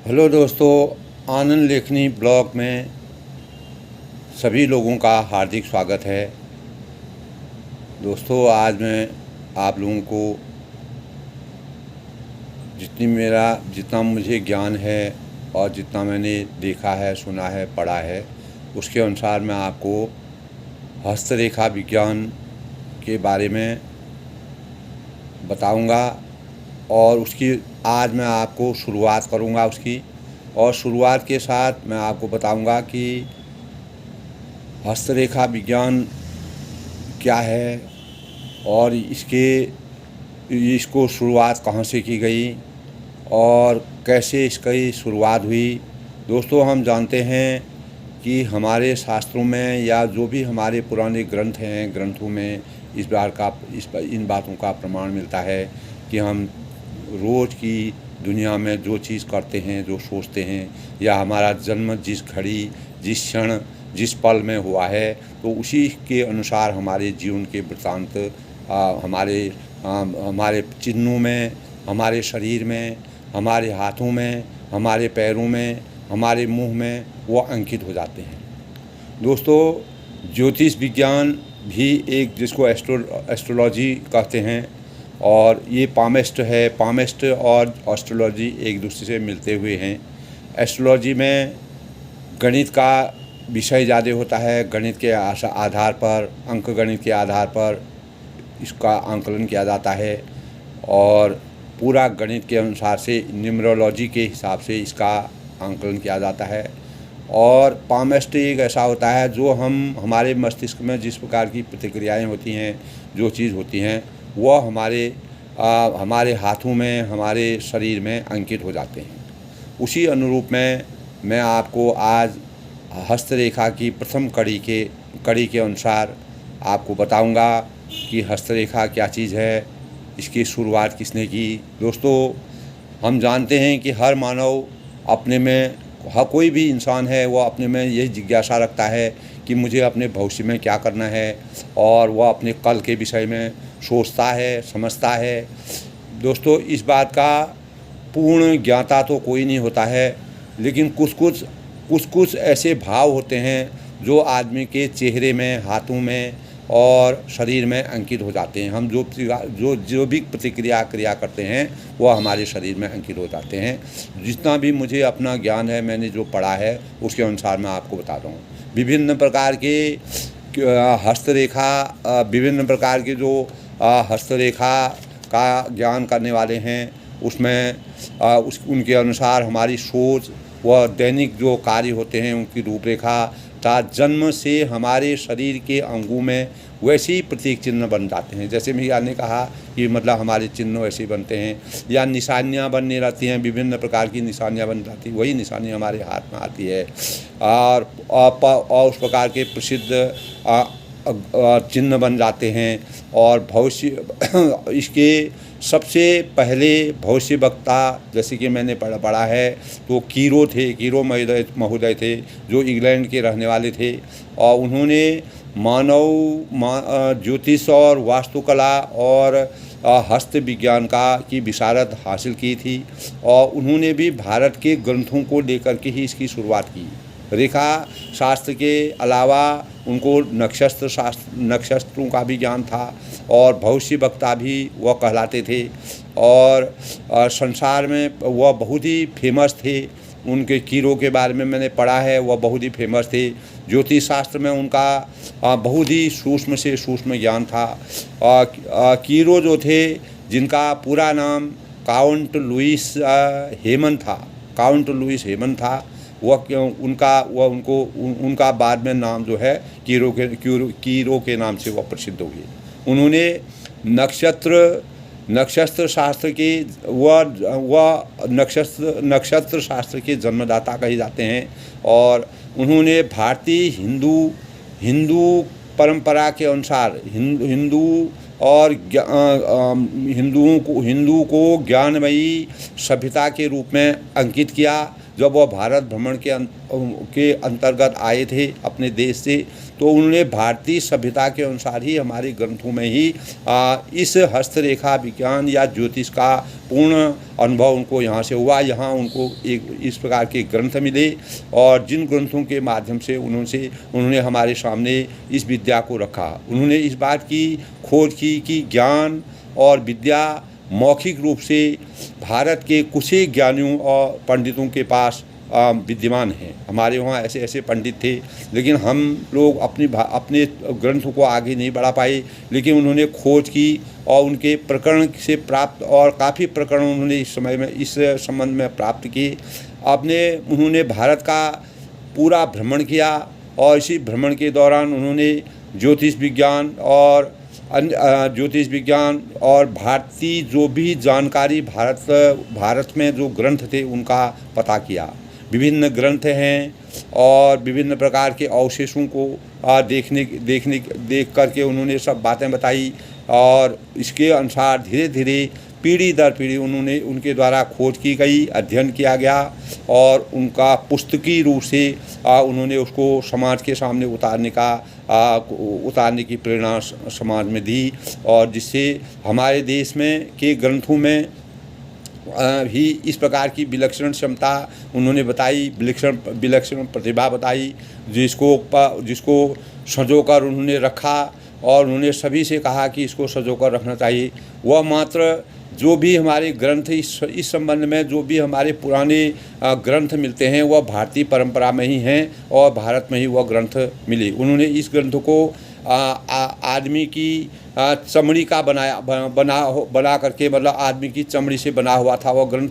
Hello दोस्तों, आनंद लेखनी blog में सभी लोगों का हार्दिक स्वागत है। दोस्तों, आज मैं आप लोगों को जितना मुझे ज्ञान है और जितना मैंने देखा है, सुना है, पढ़ा है, उसके अनुसार मैं आपको हस्तरेखा विज्ञान के बारे में बताऊंगा। और उसकी आज मैं आपको शुरुआत करूंगा उसकी। और शुरुआत के साथ मैं आपको बताऊंगा कि हस्तरेखा विज्ञान क्या है और इसको शुरुआत कहाँ से की गई और कैसे इसकी शुरुआत हुई। दोस्तों, हम जानते हैं कि हमारे शास्त्रों में या जो भी हमारे पुराने ग्रंथ हैं, ग्रंथों में इन बातों का प्रमाण मिलता है कि हम रोज़ की दुनिया में जो चीज़ करते हैं, जो सोचते हैं, या हमारा जन्म जिस घड़ी, जिस क्षण, जिस पल में हुआ है, तो उसी के अनुसार हमारे जीवन के वृत्तांत हमारे चिन्हों में, हमारे शरीर में, हमारे हाथों में, हमारे पैरों में, हमारे मुंह में वो अंकित हो जाते हैं। दोस्तों, ज्योतिष विज्ञान भी एक, जिसको एस्ट्रोलॉजी कहते हैं, और ये पामेस्ट है। पामेस्ट और एस्ट्रोलॉजी एक दूसरे से मिलते हुए हैं। एस्ट्रोलॉजी में गणित का विषय ज़्यादा होता है। गणित के आधार पर, अंक गणित के आधार पर इसका आंकलन किया जाता है और पूरा गणित के अनुसार से, न्यूमरोलॉजी के हिसाब से इसका आंकलन किया जाता है। और पामेस्ट एक ऐसा होता है जो हमारे मस्तिष्क में जिस प्रकार की प्रतिक्रियाएं होती हैं, जो चीज़ होती हैं, वह हमारे हाथों में, हमारे शरीर में अंकित हो जाते हैं। उसी अनुरूप में मैं आपको आज हस्तरेखा की प्रथम कड़ी के अनुसार आपको बताऊंगा कि हस्तरेखा क्या चीज़ है, इसकी शुरुआत किसने की। दोस्तों, हम जानते हैं कि हर मानव अपने में, कोई भी इंसान है, वह अपने में यही जिज्ञासा रखता है कि मुझे अपने भविष्य में क्या करना है, और वह अपने कल के विषय में सोचता है, समझता है। दोस्तों, इस बात का पूर्ण ज्ञाता तो कोई नहीं होता है, लेकिन कुछ ऐसे भाव होते हैं जो आदमी के चेहरे में, हाथों में और शरीर में अंकित हो जाते हैं। हम जो भी क्रिया करते हैं, वह हमारे शरीर में अंकित हो जाते हैं। जितना भी मुझे अपना ज्ञान है, मैंने जो पढ़ा है, उसके अनुसार मैं आपको बता रहा हूँ। विभिन्न प्रकार के हस्तरेखा, विभिन्न प्रकार के जो हस्तरेखा का ज्ञान करने वाले हैं, उसमें उनके अनुसार हमारी सोच व दैनिक जो कार्य होते हैं, उनकी रूपरेखा था जन्म से हमारे शरीर के अंगों में वैसे ही प्रतीक चिन्ह बन जाते हैं। जैसे मैंने ने कहा कि मतलब हमारे चिन्ह वैसे ही बनते हैं, या निशानियां बनने रहती हैं, विभिन्न प्रकार की निशानियां बन जाती हैं, वही निशानी हमारे हाथ में आती है। और उस प्रकार के प्रसिद्ध चिन्ह बन जाते हैं। और भविष्य इसके सबसे पहले भविष्य वक्ता, जैसे कि मैंने पढ़ा है, तो कीरो महोदय थे, जो इंग्लैंड के रहने वाले थे। और उन्होंने ज्योतिष और वास्तुकला और हस्त विज्ञान की विशारद हासिल की थी। और उन्होंने भी भारत के ग्रंथों को लेकर के ही इसकी शुरुआत की। रेखा शास्त्र के अलावा उनको नक्षत्रों का भी ज्ञान था, और भविष्य वक्ता भी वह कहलाते थे। और संसार में वह बहुत ही फेमस थे। उनके कीरो के बारे में मैंने पढ़ा है, वह बहुत ही फेमस थे। ज्योतिष शास्त्र में उनका बहुत ही सूक्ष्म से सूक्ष्म ज्ञान था। कीरो जो थे, जिनका पूरा नाम काउंट लुइस हेमन था, उनका बाद में नाम जो है कीरो के नाम से वह प्रसिद्ध हुए। उन्होंने नक्षत्र शास्त्र के जन्मदाता कहे जाते हैं। और उन्होंने भारतीय हिंदू परंपरा के अनुसार हिंदू को ज्ञानमयी सभ्यता के रूप में अंकित किया। जब वह भारत भ्रमण के अंतर्गत आए थे अपने देश से, तो उन्होंने भारतीय सभ्यता के अनुसार ही हमारे ग्रंथों में ही इस हस्तरेखा विज्ञान या ज्योतिष का पूर्ण अनुभव उनको यहाँ से हुआ। यहाँ उनको एक इस प्रकार के ग्रंथ मिले और जिन ग्रंथों के माध्यम से उन्होंने हमारे सामने इस विद्या को रखा। उन्होंने इस बात की खोज की कि ज्ञान और विद्या मौखिक रूप से भारत के कुछ ही ज्ञानियों और पंडितों के पास विद्यमान हैं। हमारे वहाँ ऐसे ऐसे पंडित थे, लेकिन हम लोग अपने ग्रंथों को आगे नहीं बढ़ा पाए। लेकिन उन्होंने खोज की और उनके प्रकरण से प्राप्त और काफ़ी प्रकरण उन्होंने इस समय में इस संबंध में प्राप्त किए। उन्होंने भारत का पूरा भ्रमण किया और इसी भ्रमण के दौरान उन्होंने ज्योतिष विज्ञान और भारतीय जो भी जानकारी भारत में जो ग्रंथ थे उनका पता किया। विभिन्न ग्रंथ हैं और विभिन्न प्रकार के अवशेषों को देख करके उन्होंने सब बातें बताई और इसके अनुसार धीरे धीरे पीढ़ी दर पीढ़ी उनके द्वारा खोज की गई, अध्ययन किया गया और उनका पुस्तकीय रूप से उन्होंने उसको समाज के सामने उतारने की प्रेरणा समाज में दी। और जिससे हमारे देश में के ग्रंथों में भी इस प्रकार की विलक्षण क्षमता उन्होंने बताई, विलक्षण प्रतिभा बताई, जिसको संजोकर उन्होंने रखा और उन्होंने सभी से कहा कि इसको संजोकर रखना चाहिए। वह मात्र जो भी हमारे ग्रंथ इस संबंध में जो भी हमारे पुराने ग्रंथ मिलते हैं वह भारतीय परंपरा में ही हैं और भारत में ही वह ग्रंथ मिले। उन्होंने इस ग्रंथ को आदमी की चमड़ी का बना करके, मतलब आदमी की चमड़ी से बना हुआ था वह ग्रंथ,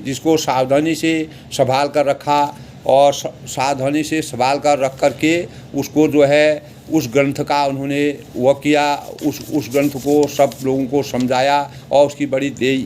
जिसको सावधानी से संभाल कर रखा और सावधानी से संभाल कर रख करके उसको जो है उस ग्रंथ का उन्होंने वह किया, उस ग्रंथ को सब लोगों को समझाया। और उसकी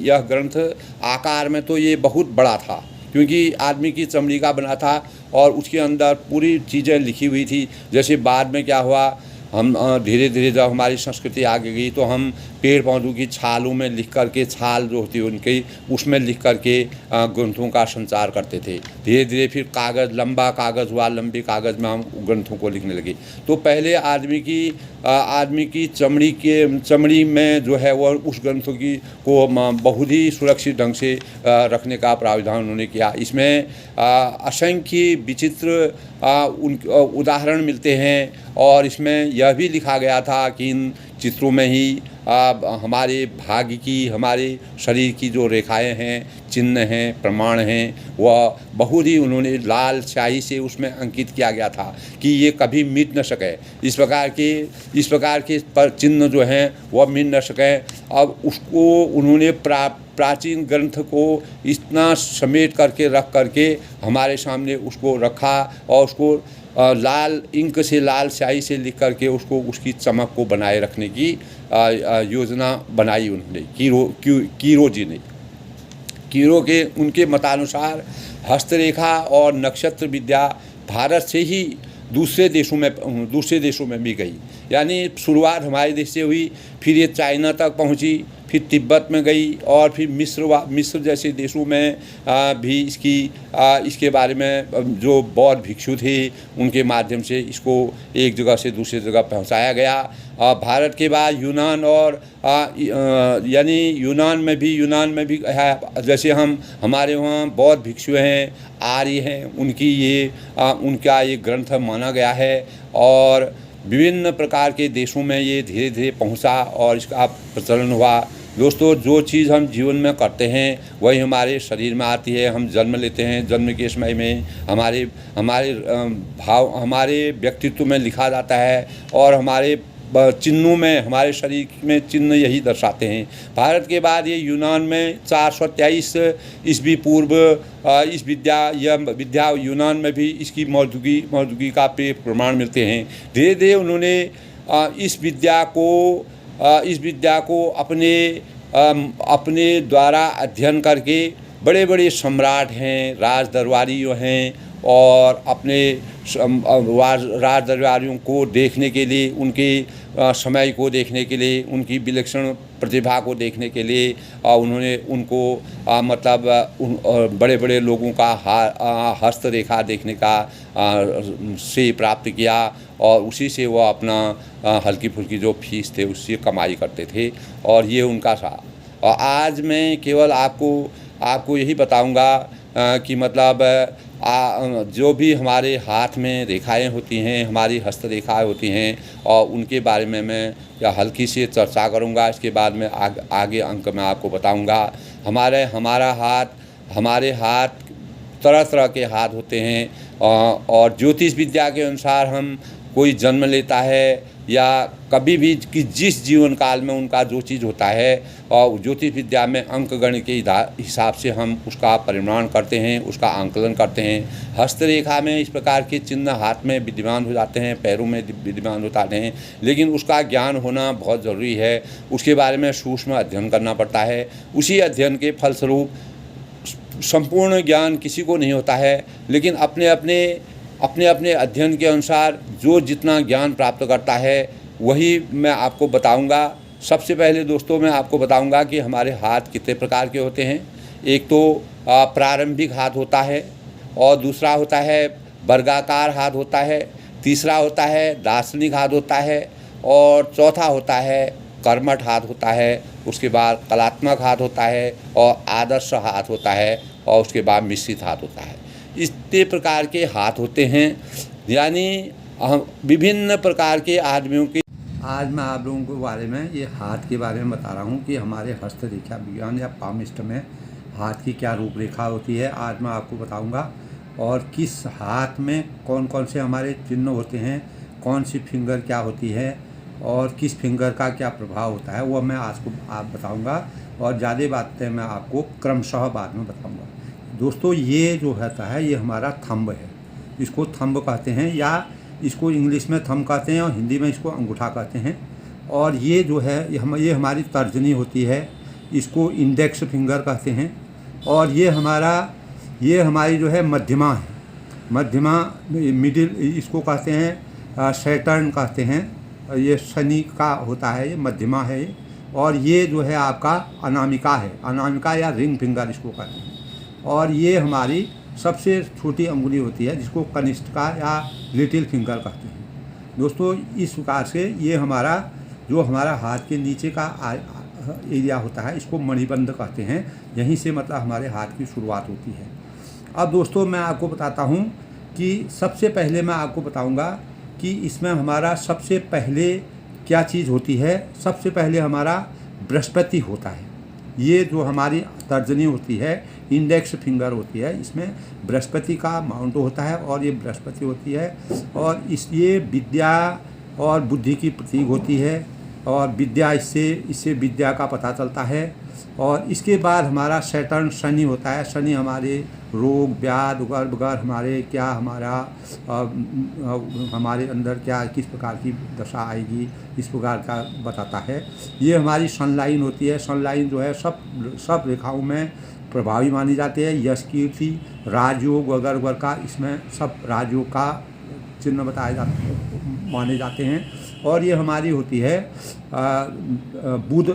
यह ग्रंथ आकार में तो ये बहुत बड़ा था क्योंकि आदमी की चमड़ी का बना था और उसके अंदर पूरी चीज़ें लिखी हुई थी। जैसे बाद में क्या हुआ, हम धीरे धीरे जब हमारी संस्कृति आगे गई तो हम पेड़ पौधों की छालों में लिख करके, छाल जो होती है उनकी, उसमें लिख करके ग्रंथों का संचार करते थे। धीरे धीरे फिर कागज़, लंबा कागज़ हुआ, लंबे कागज़ में हम ग्रंथों को लिखने लगे। तो पहले आदमी की चमड़ी में जो है वह उस ग्रंथों को बहुत ही सुरक्षित ढंग से रखने का प्रावधान उन्होंने किया। इसमें असंख्य विचित्र उदाहरण मिलते हैं और इसमें यह भी लिखा गया था कि इन चित्रों में ही हमारे भाग्य की, हमारे शरीर की जो रेखाएं हैं, चिन्ह हैं, प्रमाण हैं, वह बहुत ही उन्होंने लाल स्याही से उसमें अंकित किया गया था कि ये कभी मिट न सके। इस प्रकार के चिन्ह जो हैं वह मिट न सके। अब उसको उन्होंने प्राचीन ग्रंथ को इतना समेट करके रख करके हमारे सामने उसको रखा और उसको लाल इंक से, लाल स्याही से लिख करके उसकी चमक को बनाए रखने की योजना बनाई उन्होंने, कीरो जी ने। कीरो के उनके मतानुसार हस्तरेखा और नक्षत्र विद्या भारत से ही दूसरे देशों में भी गई। यानी शुरुआत हमारे देश से हुई, फिर ये चाइना तक पहुंची, फिर तिब्बत में गई और फिर मिस्र जैसे देशों में भी इसके बारे में जो बौद्ध भिक्षु थे उनके माध्यम से इसको एक जगह से दूसरी जगह पहुंचाया गया। भारत के बाद यूनान और यानी यूनान में भी है। जैसे हमारे वहाँ बौद्ध भिक्षु हैं, आर्य हैं, उनका ये ग्रंथ माना गया है और विभिन्न प्रकार के देशों में ये धीरे धीरे पहुंचा और इसका प्रचलन हुआ। दोस्तों, जो चीज़ हम जीवन में करते हैं वही हमारे शरीर में आती है। हम जन्म लेते हैं, जन्म के समय में हमारे भाव हमारे व्यक्तित्व में लिखा जाता है और हमारे चिन्हों में, हमारे शरीर में चिन्ह यही दर्शाते हैं। भारत के बाद ये यूनान में 423 ईस्वी पूर्व इस विद्या यूनान में भी इसकी मौजूदगी का प्रमाण मिलते हैं। धीरे धीरे उन्होंने इस विद्या को अपने द्वारा अध्ययन करके बड़े बड़े सम्राट हैं, राज दरबारी हैं और अपने राज दरबारियों को देखने के लिए, उनके समय को देखने के लिए, उनकी विलक्षण प्रतिभा को देखने के लिए उन्होंने उनको बड़े बड़े लोगों का हस्तरेखा देखने का से प्राप्त किया और उसी से वो अपना हल्की फुल्की जो फीस थे उससे कमाई करते थे और ये उनका था। और आज मैं केवल आपको यही बताऊंगा कि जो भी हमारे हाथ में रेखाएं होती हैं, हमारी हस्तरेखाएं होती हैं और उनके बारे में मैं हल्की सी चर्चा करूंगा। इसके बाद में आगे अंक में आपको बताऊंगा। हमारे हाथ तरह तरह के हाथ होते हैं और ज्योतिष विद्या के अनुसार हम कोई जन्म लेता है या कभी भी कि जिस जीवन काल में उनका जो चीज़ होता है और ज्योतिष विद्या में अंक गणित के हिसाब से हम उसका परिमाण करते हैं, उसका आंकलन करते हैं। हस्तरेखा में इस प्रकार के चिन्ह हाथ में विद्यमान हो जाते हैं, पैरों में विद्यमान हो जाते हैं, लेकिन उसका ज्ञान होना बहुत ज़रूरी है। उसके बारे में सूक्ष्म अध्ययन करना पड़ता है। उसी अध्ययन के फलस्वरूप संपूर्ण ज्ञान किसी को नहीं होता है, लेकिन अपने अपने अध्ययन के अनुसार जो जितना ज्ञान प्राप्त करता है वही मैं आपको बताऊंगा। सबसे पहले दोस्तों मैं आपको बताऊंगा कि हमारे हाथ कितने प्रकार के होते हैं। एक तो प्रारंभिक हाथ होता है और दूसरा होता है वर्गाकार हाथ होता है, तीसरा होता है दार्शनिक हाथ होता है और चौथा होता है कर्मठ हाथ होता है। उसके बाद कलात्मक हाथ होता है और आदर्श हाथ होता है और उसके बाद मिश्रित हाथ होता है। इतने प्रकार के हाथ होते हैं, यानी हम विभिन्न प्रकार के आदमियों के। आज मैं आप लोगों के बारे में ये हाथ के बारे में बता रहा हूँ कि हमारे हस्तरेखा विज्ञान या पामिस्ट में हाथ की क्या रूपरेखा होती है, आज मैं आपको बताऊँगा। और किस हाथ में कौन कौन से हमारे चिन्ह होते हैं, कौन सी फिंगर क्या होती है और किस फिंगर का क्या प्रभाव होता है, वो मैं आप बताऊँगा। और ज़्यादा बातें मैं आपको क्रमशः बाद में बताऊँगा। दोस्तों ये जो होता है ये हमारा थंब है, इसको थंब कहते हैं या इसको इंग्लिश में थंब कहते हैं और हिंदी में इसको अंगूठा कहते हैं। और ये जो है ये हमारी तर्जनी होती है, इसको इंडेक्स फिंगर कहते हैं। और ये हमारी जो है मध्यमा है, मध्यमा मिडिल इसको कहते हैं, सैटर्न कहते हैं। ये शनि का होता है, ये मध्यमा है। और ये जो है आपका अनामिका है, अनामिका या रिंग फिंगर इसको कहते हैं। और ये हमारी सबसे छोटी अंगुली होती है जिसको कनिष्ठिका या लिटिल फिंगर कहते हैं। दोस्तों इस प्रकार से ये हमारा हाथ के नीचे का एरिया होता है, इसको मणिबंध कहते हैं। यहीं से हमारे हाथ की शुरुआत होती है। अब दोस्तों मैं आपको बताता हूँ कि सबसे पहले मैं आपको बताऊँगा कि इसमें हमारा सबसे पहले क्या चीज़ होती है। सबसे पहले हमारा बृहस्पति होता है। ये जो हमारी तर्जनी होती है, इंडेक्स फिंगर होती है, इसमें बृहस्पति का माउंट होता है और ये बृहस्पति होती है। और ये विद्या और बुद्धि की प्रतीक होती है और विद्या इससे विद्या का पता चलता है। और इसके बाद हमारा सैटर्न शनि होता है। शनि हमारे रोग व्याध गर्भगर हमारे अंदर क्या किस प्रकार की दशा आएगी इस प्रकार का बताता है। ये हमारी सनलाइन होती है। सनलाइन जो है सब रेखाओं में प्रभावी मानी जाती है। यश कीर्ति राजयोग वगैरह का इसमें सब राजयोग का चिन्ह माने जाते हैं। और ये हमारी होती है बुध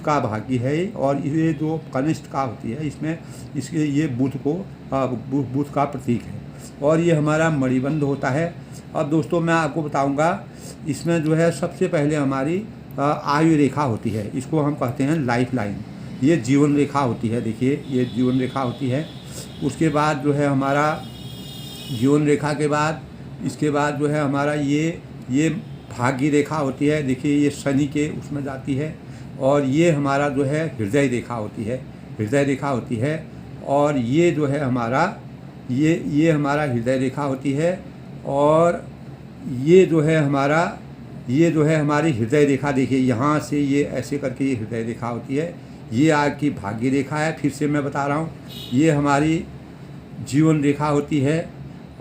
का भाग्य है। और ये जो कनिष्ठ का होती है इसमें ये बुध का प्रतीक है। और ये हमारा मणिबंध होता है। अब दोस्तों मैं आपको बताऊंगा इसमें जो है सबसे पहले हमारी आयु रेखा होती है, इसको हम कहते हैं लाइफ लाइन। ये जीवन रेखा होती है, देखिए ये जीवन रेखा होती है। उसके बाद जो है हमारा जीवन रेखा के बाद इसके बाद जो है हमारा ये भाग्य रेखा होती है। देखिए ये शनि के उसमें जाती है। और ये हमारा जो है हृदय रेखा होती है, हृदय रेखा होती है। और ये जो है हमारा ये हमारा हृदय रेखा होती है। और ये जो है हमारी हृदय रेखा, देखिए यहाँ से ये ऐसे करके ये हृदय रेखा होती है। ये आपकी भाग्य रेखा है। फिर से मैं बता रहा हूँ, ये हमारी जीवन रेखा होती है।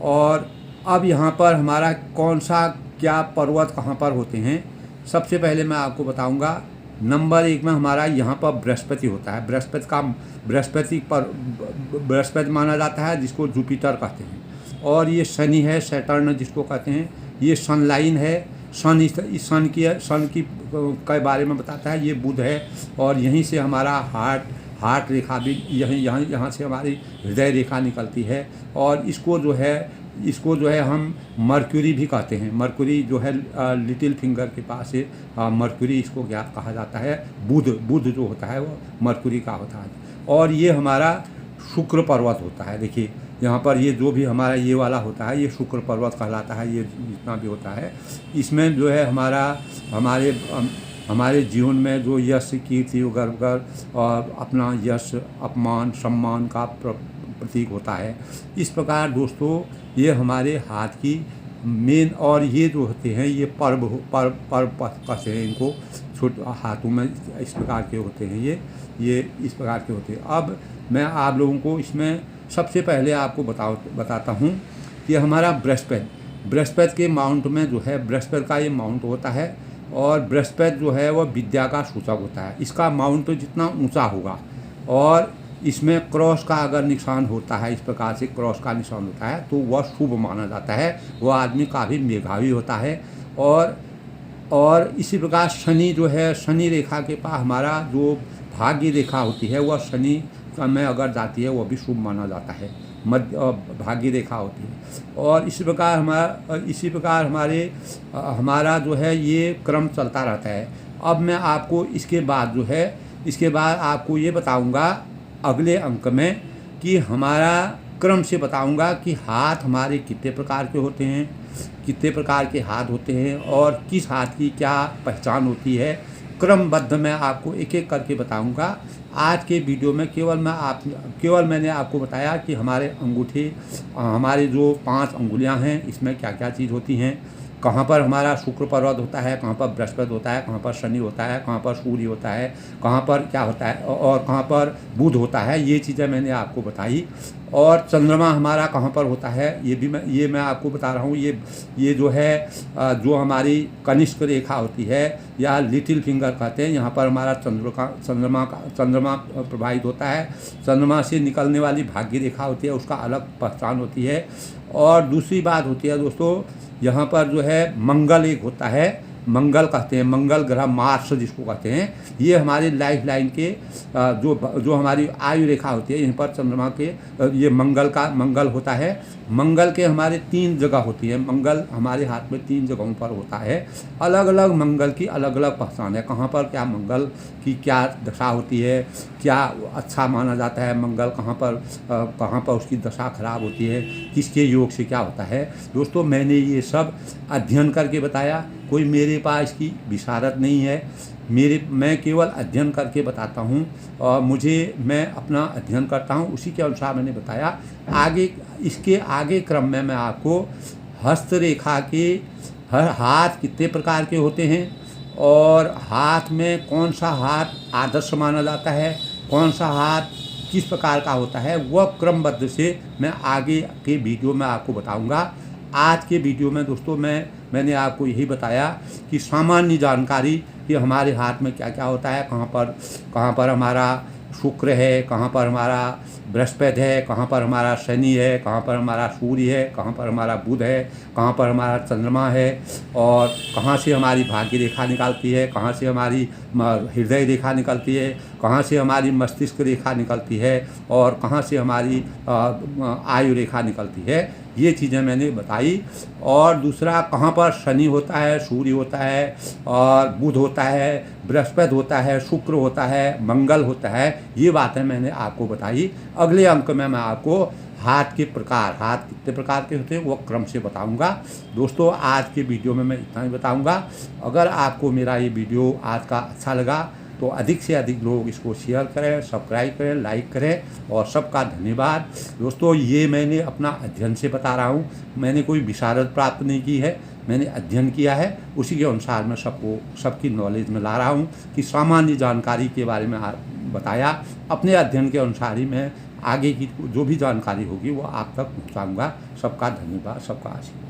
और अब यहाँ पर हमारा कौन सा क्या पर्वत कहाँ पर होते हैं, सबसे पहले मैं आपको बताऊँगा नंबर 1 में हमारा यहाँ पर बृहस्पति होता है। बृहस्पति माना जाता है, जिसको जुपिटर कहते हैं। और ये शनि है, सैटर्न जिसको कहते हैं। ये सन लाइन है, सन सन की के बारे में बताता है। ये बुध है, और यहीं से हमारा हार्ट रेखा भी यहाँ से हमारी हृदय रेखा निकलती है। और इसको जो है हम मरक्यूरी भी कहते हैं। मरक्यूरी जो है लिटिल फिंगर के पास है, मरक्यूरी इसको ज्ञात कहा जाता है। बुध जो होता है वो मरक्यूरी का होता है। और ये हमारा शुक्र पर्वत होता है। देखिए यहाँ पर ये जो भी हमारा ये वाला होता है, ये शुक्र पर्वत कहलाता है। ये जितना भी होता है, इसमें जो है हमारे जीवन में जो यश, कीर्ति, गर्व और अपना यश, अपमान, सम्मान का प्रतीक होता है। इस प्रकार दोस्तों ये हमारे हाथ की मेन, और ये जो होते हैं ये पर्व कहते हैं इनको। छोटे हाथों में इस प्रकार के होते हैं, ये इस प्रकार के होते हैं। अब मैं आप लोगों को इसमें सबसे पहले आपको बताता हूँ कि हमारा बृहस्पति के माउंट में जो है, बृहस्पति का ये माउंट होता है। और बृहस्पति जो है वह विद्या का सूचक होता है। इसका माउंट जितना ऊंचा होगा, और इसमें क्रॉस का अगर निशान होता है, इस प्रकार से क्रॉस का निशान होता है, तो वह शुभ माना जाता है। वह आदमी काफ़ी मेधावी होता है। और इसी प्रकार शनि जो है, शनि रेखा के पास हमारा जो भाग्य रेखा होती है, वह शनि में अगर जाती है, वह भी शुभ माना जाता है। मध्य भाग्य रेखा होती है। और इसी प्रकार हमारा जो है ये क्रम चलता रहता है। अब मैं आपको इसके बाद आपको ये बताऊंगा अगले अंक में, कि हमारा क्रम से बताऊंगा कि हाथ हमारे कितने प्रकार के होते हैं, कितने प्रकार के हाथ होते हैं, और किस हाथ की क्या पहचान होती है। क्रमबद्ध मैं आपको एक एक करके बताऊंगा। आज के वीडियो में केवल मैंने आपको बताया कि हमारे अंगूठे, हमारे जो 5 अंगुलियां हैं, इसमें क्या क्या चीज़ होती हैं, कहाँ पर हमारा शुक्र पर्वत होता है, कहाँ पर बृहस्पति होता है, कहाँ पर शनि होता है, कहाँ पर सूर्य होता है, कहाँ पर क्या होता है, और कहाँ पर बुध होता है। ये चीज़ें मैंने आपको बताई। और चंद्रमा हमारा कहाँ पर होता है, ये मैं आपको बता रहा हूँ। ये जो है जो हमारी कनिष्क रेखा होती है, या लिटिल फिंगर कहते हैं, यहाँ पर हमारा चंद्रमा प्रभावित होता है। चंद्रमा से निकलने वाली भाग्य रेखा होती है, उसका अलग पहचान होती है। और दूसरी बात होती है दोस्तों, यहाँ पर जो है मंगल एक होता है, मंगल कहते हैं, मंगल ग्रह, मार्स जिसको कहते हैं। ये हमारी लाइफ लाइन के जो हमारी आयु रेखा होती है, यहाँ पर चंद्रमा के ये मंगल होता है। मंगल के हमारे 3 जगह होती है। मंगल हमारे हाथ में 3 जगहों पर होता है। अलग अलग मंगल की अलग अलग पहचान है। कहाँ पर क्या मंगल की क्या दशा होती है, क्या अच्छा माना जाता है मंगल, कहाँ पर उसकी दशा खराब होती है, किसके योग से क्या होता है। दोस्तों मैंने ये सब अध्ययन करके बताया। कोई मेरे पास इसकी विशारद नहीं है। मैं केवल अध्ययन करके बताता हूँ, और मैं अपना अध्ययन करता हूँ, उसी के अनुसार मैंने बताया। इसके आगे क्रम में मैं आपको हस्तरेखा के हाथ कितने प्रकार के होते हैं, और हाथ में कौन सा हाथ आदर्श माना जाता है, कौन सा हाथ किस प्रकार का होता है, वह क्रमबद्ध से मैं आगे के वीडियो में आपको बताऊंगा। आज के वीडियो में दोस्तों मैंने आपको यही बताया कि सामान्य जानकारी कि हमारे हाथ में क्या क्या होता है, कहाँ पर हमारा शुक्र है, कहाँ पर हमारा बृहस्पति है, कहाँ पर हमारा शनि है, कहाँ पर हमारा सूर्य है, कहाँ पर हमारा बुध है, कहाँ पर हमारा चंद्रमा है, और कहाँ से हमारी भाग्य रेखा निकलती है, कहाँ से हमारी हृदय रेखा निकलती है, कहाँ से हमारी मस्तिष्क रेखा निकलती है, और कहाँ से हमारी आयु रेखा निकलती है। ये चीज़ें मैंने बताई। और दूसरा, कहाँ पर शनि होता है, सूर्य होता है, और बुध होता है, बृहस्पति होता है, शुक्र होता है, मंगल होता है, ये बातें मैंने आपको बताई। अगले अंक में मैं आपको हाथ कितने प्रकार के होते हैं वो क्रम से बताऊंगा। दोस्तों आज के वीडियो में मैं इतना ही बताऊंगा। अगर आपको मेरा ये वीडियो आज का अच्छा लगा तो अधिक से अधिक लोग इसको शेयर करें, सब्सक्राइब करें, लाइक करें, और सबका धन्यवाद। दोस्तों ये मैंने अपना अध्ययन से बता रहा हूँ, मैंने कोई विशारद प्राप्त नहीं की है, मैंने अध्ययन किया है, उसी के अनुसार मैं सबकी नॉलेज में ला रहा हूँ कि सामान्य जानकारी के बारे में बताया। अपने अध्ययन के अनुसार ही मैं आगे की जो भी जानकारी होगी वो आप तक पहुँचाऊँगा। सबका धन्यवाद, सबका आशीर्वाद।